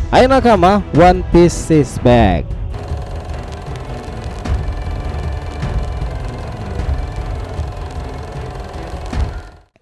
Hai nakama, One Piece is back.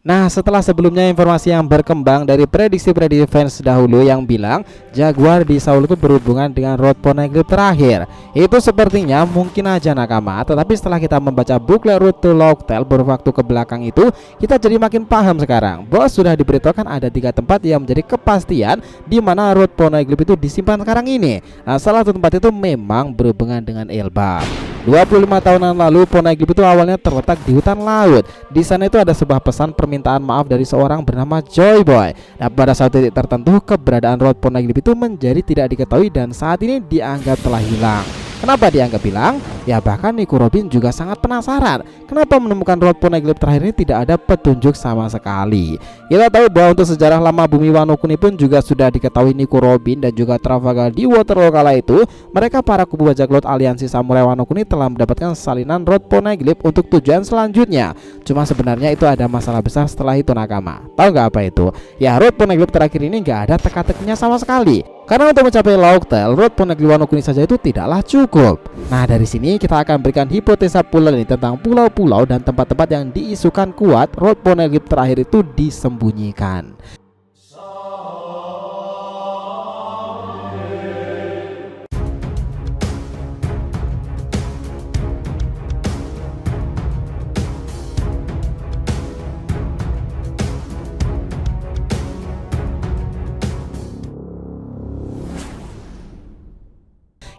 Nah, setelah sebelumnya informasi yang berkembang dari prediksi-prediksi fans dahulu yang bilang Jaguar di Saul itu berhubungan dengan Road Poneglyph terakhir, itu sepertinya mungkin aja nakama. Tetapi setelah kita membaca booklet Road to Locktail beberapa waktu ke belakang itu, kita jadi makin paham sekarang bahwa sudah diberitahukan ada 3 tempat yang menjadi kepastian di mana Road Poneglyph itu disimpan sekarang ini. Nah, salah satu tempat itu memang berhubungan dengan Elbaf. 25 tahunan lalu Poneglyph itu awalnya terletak di hutan laut. Di sana itu ada sebuah pesan permintaan maaf dari seorang bernama Joy Boy. Nah, pada saat titik tertentu keberadaan Road Poneglyph itu menjadi tidak diketahui dan saat ini dianggap telah hilang. Kenapa dianggap hilang? Ya bahkan Nico Robin juga sangat penasaran kenapa menemukan Road Poneglyph terakhir ini tidak ada petunjuk sama sekali. Kita tahu bahwa untuk sejarah lama bumi Wano Kuni pun juga sudah diketahui Nico Robin dan juga Trafalgar di Waterloo kala itu, mereka para kubu bajak laut aliansi samurai Wano Kuni telah mendapatkan salinan Road Poneglyph untuk tujuan selanjutnya. Cuma sebenarnya itu ada masalah besar setelah itu nakama. Tahu nggak apa itu? Ya Road Poneglyph terakhir ini nggak ada teka-tekinya sama sekali. Karena untuk mencapai Locktail, Road Poneglyph Wano Kuni saja itu tidaklah cukup. Nah, dari sini kita akan berikan hipotesa pula nih tentang pulau-pulau dan tempat-tempat yang diisukan kuat Road Poneglyph terakhir itu disembunyikan.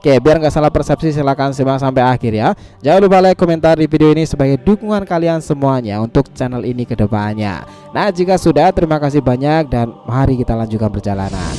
Oke, biar nggak salah persepsi silahkan simak sampai akhir ya. Jangan lupa like, komentar di video ini sebagai dukungan kalian semuanya untuk channel ini ke depannya. Nah, jika sudah, terima kasih banyak dan mari kita lanjutkan perjalanan.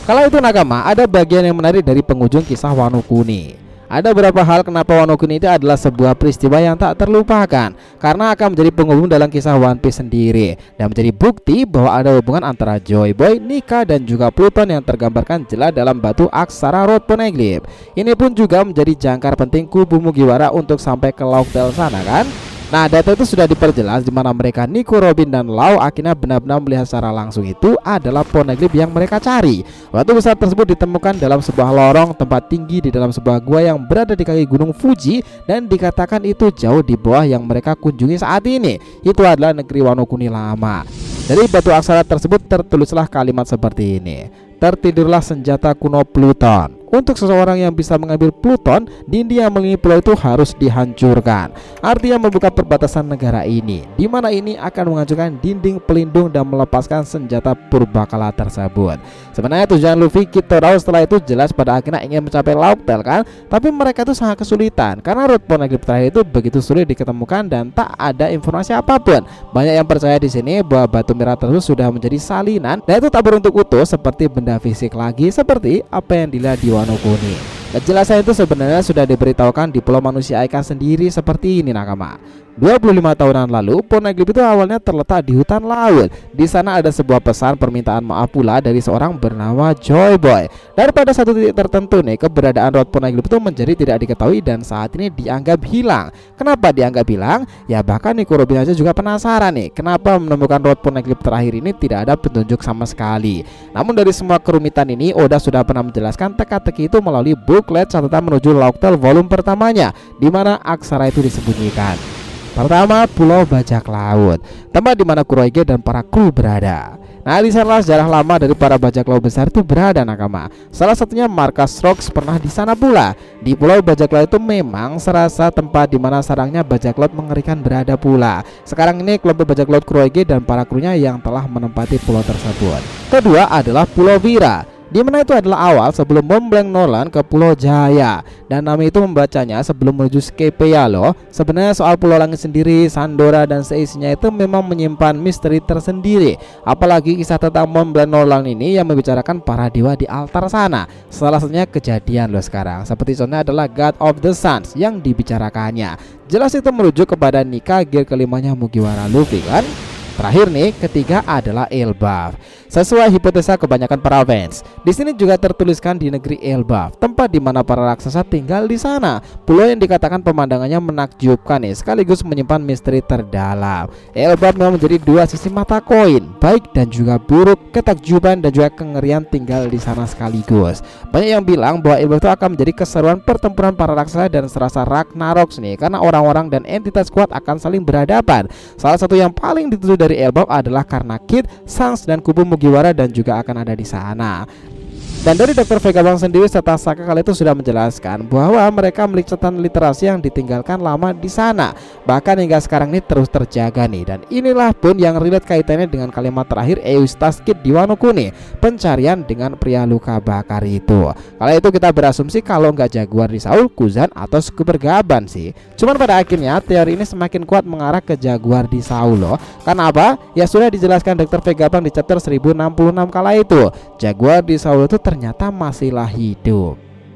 Kalau itu nakama, ada bagian yang menarik dari penghujung kisah Wano Kuni. Ada beberapa hal kenapa Wano Kuni itu adalah sebuah peristiwa yang tak terlupakan, karena akan menjadi penghubung dalam kisah One Piece sendiri dan menjadi bukti bahwa ada hubungan antara Joy Boy, Nika dan juga Pluton yang tergambarkan jelas dalam batu aksara Road Poneglyph. Ini pun juga menjadi jangkar penting kubu Mugiwara untuk sampai ke Locktail sana kan. Nah, data itu sudah diperjelas di mana mereka Nico Robin dan Lau akhirnya benar-benar melihat secara langsung itu adalah Poneglyph yang mereka cari. Batu besar tersebut ditemukan dalam sebuah lorong tempat tinggi di dalam sebuah gua yang berada di kaki gunung Fuji dan dikatakan itu jauh di bawah yang mereka kunjungi saat ini. Itu adalah negeri Wano Kuni lama. Dari batu aksara tersebut tertulislah kalimat seperti ini: tertidurlah senjata kuno Pluton. Untuk seseorang yang bisa mengambil Pluton, dinding yang mengelilingi pulau itu harus dihancurkan. Artinya membuka perbatasan negara ini, di mana ini akan menghancurkan dinding pelindung dan melepaskan senjata purbakala tersebut. Sebenarnya tujuan Luffy kita tahu setelah itu jelas pada akhirnya ingin mencapai Locktail kan, tapi mereka itu sangat kesulitan karena Road Poneglyph terakhir itu begitu sulit diketemukan dan tak ada informasi apapun. Banyak yang percaya di sini bahwa batu merah tersebut sudah menjadi salinan dan itu tak berbentuk utuh seperti benda fisik lagi seperti apa yang dilihat di Wano Kuni. Kejelasan itu sebenarnya sudah diberitahukan di Pulau Manusia Ikan sendiri seperti ini nakama. 25 tahunan lalu Poneglyph itu awalnya terletak di hutan laut. Di sana ada sebuah pesan permintaan maaf pula dari seorang bernama Joy Boy. Dan pada satu titik tertentu nih keberadaan Road Poneglyph itu menjadi tidak diketahui dan saat ini dianggap hilang. Kenapa dianggap hilang? Ya bahkan Nico Robin aja juga penasaran nih kenapa menemukan Road Poneglyph terakhir ini tidak ada petunjuk sama sekali. Namun dari semua kerumitan ini Oda sudah pernah menjelaskan teka-teki itu melalui booklet catatan menuju Locktail volume pertamanya, di mana aksara itu disembunyikan. Pertama, Pulau Bajak Laut, tempat di mana Kuroige dan para kru berada. Nah, di sana sejarah lama dari para bajak laut besar itu berada nakama. Salah satunya markas Rocks pernah di sana pula. Di Pulau Bajak Laut itu memang serasa tempat di mana sarangnya bajak laut mengerikan berada pula. Sekarang ini kelompok bajak laut Kuroige dan para krunya yang telah menempati pulau tersebut. Kedua adalah Pulau Vira, di mana itu adalah awal sebelum Mont Blanc Nolan ke Pulau Jaya, dan Nami itu membacanya sebelum menuju Skypiea loh. Sebenarnya soal Pulau Langit sendiri, Sandora dan seisinya itu memang menyimpan misteri tersendiri. Apalagi kisah tentang Mont Blanc Nolan ini yang membicarakan para dewa di altar sana. Salah satunya kejadian loh sekarang. Seperti contohnya adalah God of the Suns yang dibicarakannya. Jelas itu merujuk kepada Nika gear kelimanya Mugiwara Luffy kan. Terakhir nih, ketiga adalah Elbaf. Sesuai hipotesa kebanyakan para fans, di sini juga tertuliskan di negeri Elbaf, tempat di mana para raksasa tinggal di sana. Pulau yang dikatakan pemandangannya menakjubkan nih, sekaligus menyimpan misteri terdalam. Elbaf memang menjadi dua sisi mata koin, baik dan juga buruk, ketakjuban dan juga kengerian tinggal di sana sekaligus. Banyak yang bilang bahwa Elbaf itu akan menjadi keseruan pertempuran para raksasa dan serasa Ragnarok nih, karena orang-orang dan entitas kuat akan saling berhadapan. Salah satu yang paling dituju dari Elbaf adalah karena Kid, Sans dan kubu Mugiwara dan juga akan ada di sana. Dan dari Dr. Vegapunk sendiri serta Saka kali itu sudah menjelaskan bahwa mereka memiliki catatan literasi yang ditinggalkan lama di sana, bahkan hingga sekarang ini terus terjaga nih. Dan inilah pun yang relate kaitannya dengan kalimat terakhir Eustace Kid di Wano Kuni, pencarian dengan pria luka bakar itu. Kala itu kita berasumsi kalau nggak Jaguar di Saul, Kuzan atau suku bergaban sih. Cuman pada akhirnya teori ini semakin kuat mengarah ke Jaguar di Saul loh. Karena apa? Ya sudah dijelaskan Dr. Vegapunk di chapter 1066 kala itu. Jaguar di Saul itu ternyata masihlah hidup.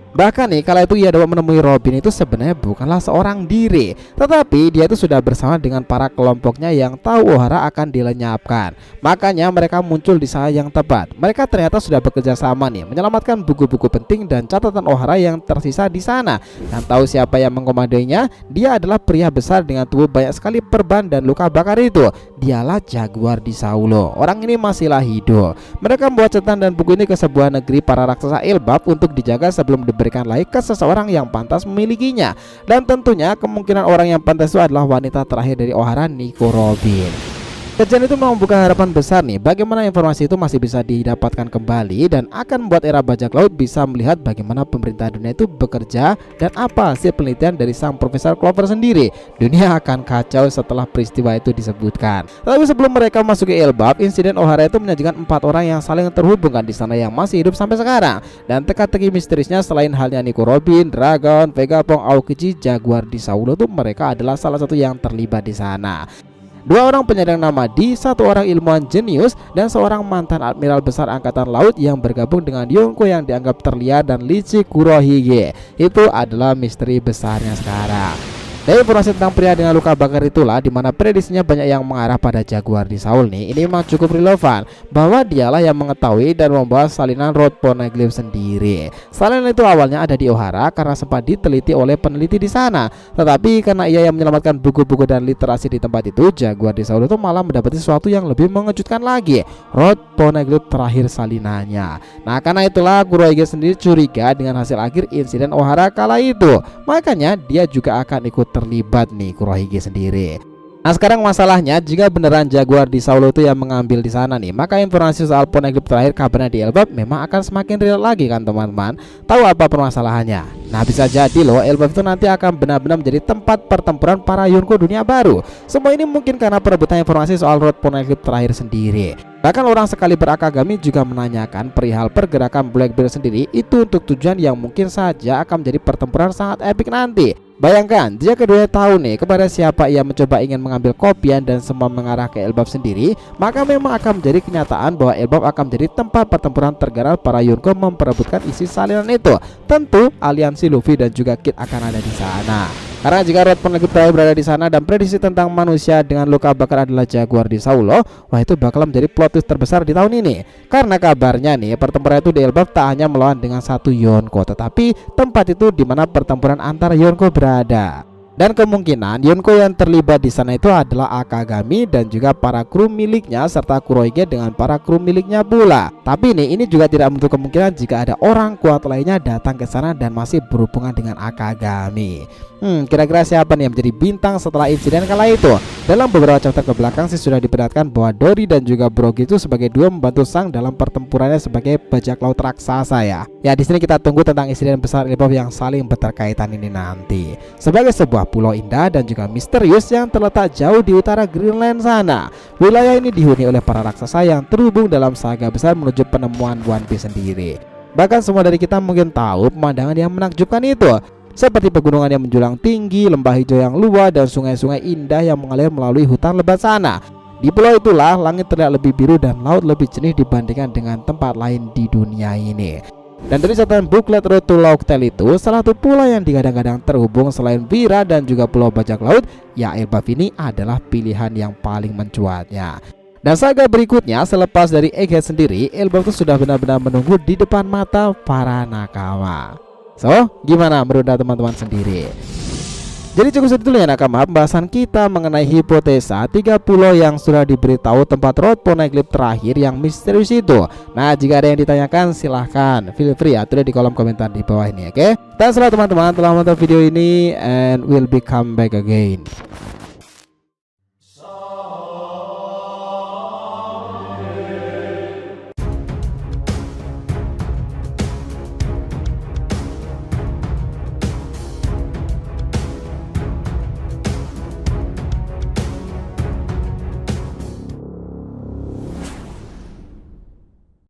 Bahkan nih kala itu ia dapat menemui Robin itu sebenarnya bukanlah seorang diri, tetapi dia itu sudah bersama dengan para kelompoknya yang tahu Ohara akan dilenyapkan. Makanya mereka muncul di saat yang tepat. Mereka ternyata sudah bekerja sama nih, menyelamatkan buku-buku penting dan catatan Ohara yang tersisa di sana. Dan tahu siapa yang mengkomandainya? Dia adalah pria besar dengan tubuh banyak sekali perban dan luka bakar itu. Dialah Jaguar di Saulo. Orang ini masihlah hidup. Mereka membawa catatan dan buku ini ke sebuah negeri para raksasa Elbaf untuk dijaga sebelum diberikan lagi ke seseorang yang pantas memilikinya. Dan tentunya kemungkinan orang yang pantas itu adalah wanita terakhir dari Ohara, Nico Robin. Kejadian itu membuka harapan besar nih, bagaimana informasi itu masih bisa didapatkan kembali dan akan membuat era bajak laut bisa melihat bagaimana pemerintah dunia itu bekerja dan apa hasil penelitian dari sang Profesor Clover sendiri. Dunia akan kacau setelah peristiwa itu disebutkan. Tapi sebelum mereka masuk ke Elbaf, insiden Ohara itu menyajikan 4 orang yang saling terhubungkan di sana yang masih hidup sampai sekarang. Dan teka-teki misteriusnya selain halnya Nico Robin, Dragon, Vegapunk, Aokiji, Jaguar di Saulo tuh mereka adalah salah satu yang terlibat di sana. 2 orang penyandang nama Di, 1 orang ilmuwan jenius, dan seorang mantan admiral besar angkatan laut yang bergabung dengan Yonko yang dianggap terliar dan licik Kurohige. Itu adalah misteri besarnya sekarang. Dari informasi tentang pria dengan luka bakar itulah dimana prediksinya banyak yang mengarah pada Jaguar di Saul nih. Ini memang cukup relevan bahwa dialah yang mengetahui dan membawa salinan Road Poneglyph sendiri. Salinan itu awalnya ada di Ohara karena sempat diteliti oleh peneliti di sana. Tetapi karena ia yang menyelamatkan buku-buku dan literasi di tempat itu, Jaguar di Saul itu malah mendapati sesuatu yang lebih mengejutkan lagi, Road Poneglyph terakhir salinannya. Nah karena itulah Kurohige sendiri curiga dengan hasil akhir insiden Ohara kala itu. Makanya dia juga akan ikut terlibat nih Kurohige sendiri. Nah sekarang masalahnya, jika beneran Jaguar di Saulo itu yang mengambil di sana nih, maka informasi soal Poneglyph terakhir kabarnya di Elbaf memang akan semakin real lagi kan teman-teman. Tahu apa permasalahannya? Nah bisa jadi loh Elbaf itu nanti akan benar-benar menjadi tempat pertempuran para Yonko dunia baru. Semua ini mungkin karena perebutan informasi soal Road Poneglyph terakhir sendiri. Bahkan orang sekali berakagami juga menanyakan perihal pergerakan Blackbeard sendiri itu untuk tujuan yang mungkin saja akan menjadi pertempuran sangat epik nanti. Bayangkan jika keduanya tahu nih kepada siapa ia mencoba ingin mengambil kopian dan semua mengarah ke Elbaf sendiri, maka memang akan menjadi kenyataan bahwa Elbaf akan menjadi tempat pertempuran tergarang para Yonko memperebutkan isi salinan itu. Tentu aliansi Luffy dan juga Kid akan ada di sana. Karena jika Road Poneglyph terakhir berada di sana dan prediksi tentang manusia dengan luka bakar adalah Jaguar di Saulo, wah itu bakal menjadi plot twist terbesar di tahun ini. Karena kabarnya nih pertempuran itu di Elbaf tak hanya melawan dengan 1 Yonko, tetapi tempat itu di mana pertempuran antar Yonko berada. Dan kemungkinan Yonko yang terlibat di sana itu adalah Akagami dan juga para kru miliknya serta Kurohige dengan para kru miliknya pula. Tapi ini juga tidak menutup kemungkinan jika ada orang kuat lainnya datang ke sana dan masih berhubungan dengan Akagami. Kira-kira siapa nih yang menjadi bintang setelah insiden kala itu? Dalam beberapa chapter ke belakang sih sudah diperlihatkan bahwa Dory dan juga Brogy itu sebagai dua membantu Sang dalam pertempurannya sebagai bajak laut raksasa ya. Ya di sini kita tunggu tentang insiden besar Elbaf yang saling berkaitan ini nanti. Sebagai sebuah pulau indah dan juga misterius yang terletak jauh di utara Greenland sana, wilayah ini dihuni oleh para raksasa yang terhubung dalam saga besar menuju penemuan One Piece sendiri. Bahkan semua dari kita mungkin tahu pemandangan yang menakjubkan itu, seperti pegunungan yang menjulang tinggi, lembah hijau yang luas, dan sungai-sungai indah yang mengalir melalui hutan lebat sana. Di pulau itulah langit terlihat lebih biru dan laut lebih jernih dibandingkan dengan tempat lain di dunia ini. Dan dari catatan booklet Road to Locktail itu, salah satu pulau yang digadang-gadang terhubung selain Vira dan juga pulau bajak laut, ya Elbaf ini adalah pilihan yang paling mencuatnya. Dan saga berikutnya selepas dari Egghead sendiri, Elbaf tuh sudah benar-benar menunggu di depan mata para nakama. So, gimana menurut teman-teman sendiri? Jadi cukup segitu ya nakama pembahasan kita mengenai hipotesa 3 pulau yang sudah diberitahu tempat road poneglyph terakhir yang misterius itu. Nah, jika ada yang ditanyakan silahkan feel free ya, tulis di kolom komentar di bawah ini, oke? Dan selamat teman-teman telah menonton video ini, and we'll be come back again.